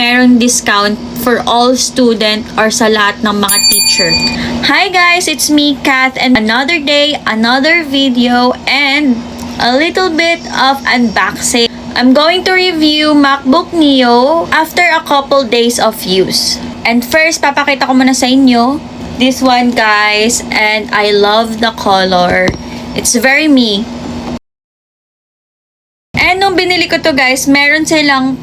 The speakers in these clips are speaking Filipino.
merong discount for all student or sa lahat ng mga teacher. Hi guys, it's me, Kath, and another day, another video, and a little bit of unboxing. I'm going to review MacBook Neo after a couple days of use. And first, papakita ko muna sa inyo this one, guys, and I love the color. It's very me. And nung binili ko to, guys, meron silang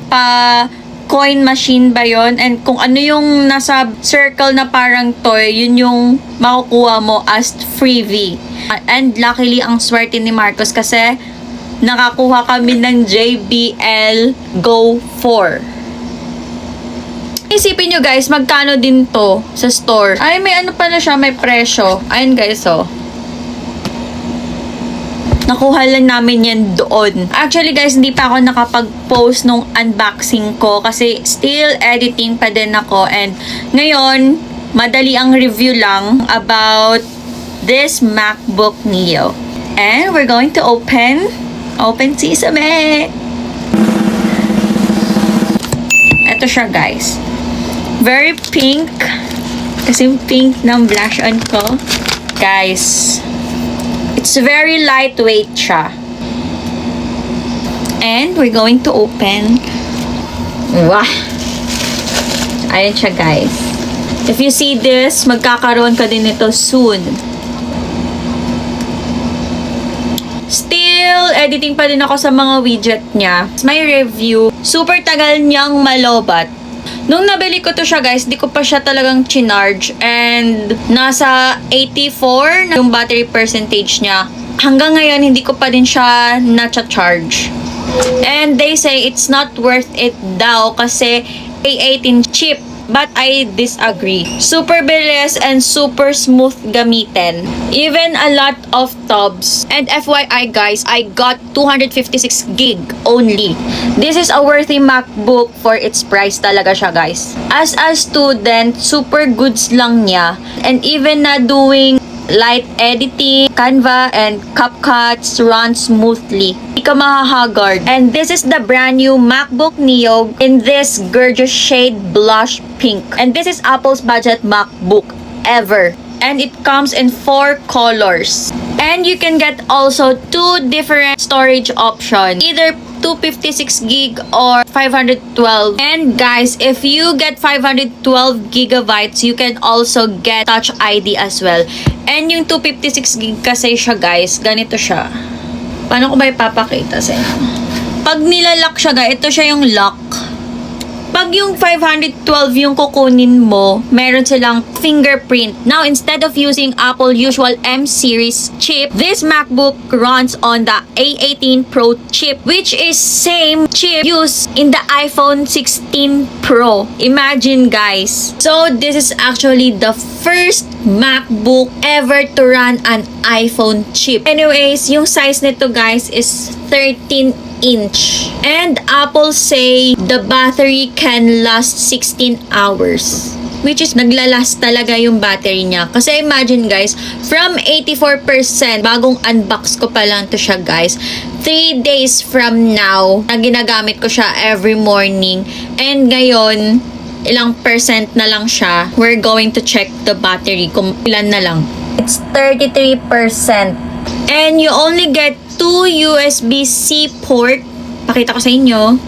coin machine ba yun? And kung ano yung nasa circle na parang toy, yun yung makukuha mo as freebie. And luckily, ang swerte ni Marcos kasi nakakuha kami ng JBL Go 4. Isipin nyo guys, magkano din to sa store? Ay, may ano pala siya, may presyo. Ayun guys, oh. Nakuha lang namin yan doon. Actually guys, hindi pa ako nakapag-post nung unboxing ko kasi still editing pa din ako. And ngayon, madali ang review lang about this MacBook Neo. And we're going to open sesame. Ito siya guys. Very pink. Kasi pink ng blush on ko. Guys, it's very lightweight siya. And we're going to open. Wow! Ayan siya guys. If you see this, magkakaroon ka din ito soon. Still, editing pa din ako sa mga widget niya. My review, super tagal niyang malobat. Nung nabili ko to siya guys, di ko pa siya talagang chinarge. And nasa 84 na yung battery percentage niya. Hanggang ngayon, hindi ko pa din siya na-charge. And they say it's not worth it daw kasi A18 chip. But I disagree. Super bilis and super smooth gamitin. Even a lot of tabs. And FYI guys, I got 256 gig only. This is a worthy MacBook for its price talaga siya guys. As a student, super goods lang niya. And even na doing light editing, Canva, and CapCuts run smoothly. Hindi ka mahahagard. And this is the brand new MacBook Neo in this gorgeous shade blush pink. And this is Apple's budget MacBook ever. And it comes in 4 colors. And you can get also 2 different storage options. Either 256 gig or 512. And guys, if you get 512 gigabytes, you can also get Touch ID as well. And yung 256 gig kasi siya guys, ganito siya. Paano ko ba ipapakita sa inyo? Pag nilalock siya guys, ito siya yung lock. Pag yung 512 yung kukunin mo, meron silang fingerprint. Now, instead of using Apple usual M series chip, this MacBook runs on the A18 Pro chip, which is same chip used in the iPhone 16 Pro. Imagine guys. So, this is actually the first MacBook ever to run an iPhone chip. Anyways, yung size nito guys is 13-inch. And Apple say the battery can last 16 hours. Which is naglalast talaga yung battery niya. Kasi imagine guys, from 84%, bagong unbox ko pa lang to siya guys, 3 days from now, na ginagamit ko siya every morning. And ngayon, ilang percent na lang siya. We're going to check the battery kung ilan na lang. It's 33%. And you only get 2 USB-C port. Pakita ko sa inyo.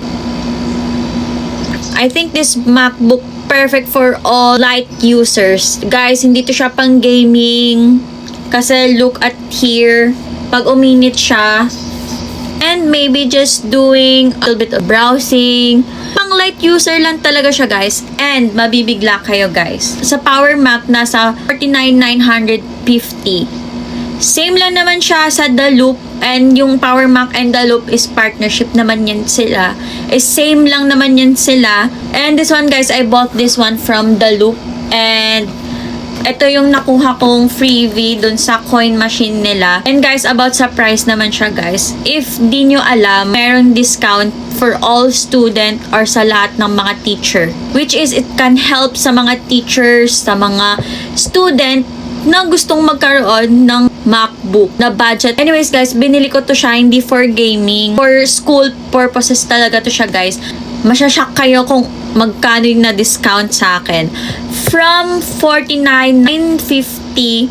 I think this MacBook perfect for all light users. Guys, hindi to siya pang gaming. Kasi look at here. Pag uminit siya. And maybe just doing a little bit of browsing. Pang light user lang talaga siya guys. And mabibigla kayo guys. Sa Power Mac, nasa 49,950. Same lang naman siya sa The Loop. And yung Power Mac and The Loop is partnership naman yan sila. Same lang naman yan sila. And this one guys, I bought this one from The Loop. And ito yung nakuha kong freebie dun sa coin machine nila. And guys, about sa price naman siya guys. If di nyo alam, meron discount for all student or sa lahat ng mga teacher. Which is, it can help sa mga teachers, sa mga student na gustong magkaroon ng MacBook na budget. Anyways guys, binili ko to siya hindi for gaming, for school purposes talaga to siya guys. Masyashock kayo kung magkano yung na-discount sa akin. From 49,950,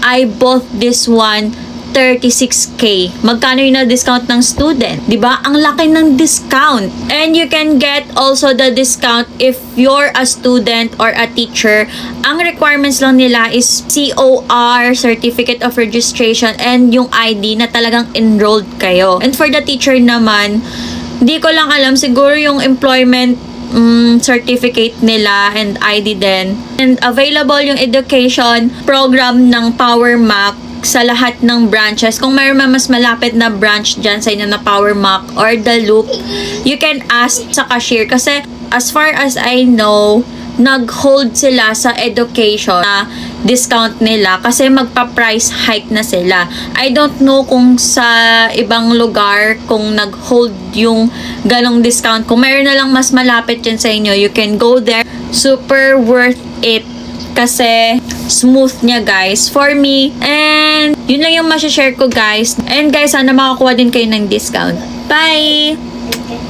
I bought this one 36K. Magkano yung na-discount ng student? 'Di ba? Ang laki ng discount. And you can get also the discount if you're a student or a teacher. Ang requirements lang nila is COR, Certificate of Registration, and yung ID na talagang enrolled kayo. And for the teacher naman, di ko lang alam, siguro yung employment certificate nila and ID din. And available yung education program ng Power Mac sa lahat ng branches. Kung mayroon mas malapit na branch dyan sa inyo na Power Mac or The Loop, you can ask sa cashier. Kasi as far as I know, nag-hold sila sa education na discount nila kasi magpa-price hike na sila. I don't know kung sa ibang lugar kung nag-hold yung ganong discount. Kung mayroon na lang mas malapit dyan sa inyo, you can go there. Super worth it kasi smooth niya, guys, for me. And yun lang yung masashare ko, guys. And guys, sana makakuha din kayo ng discount. Bye!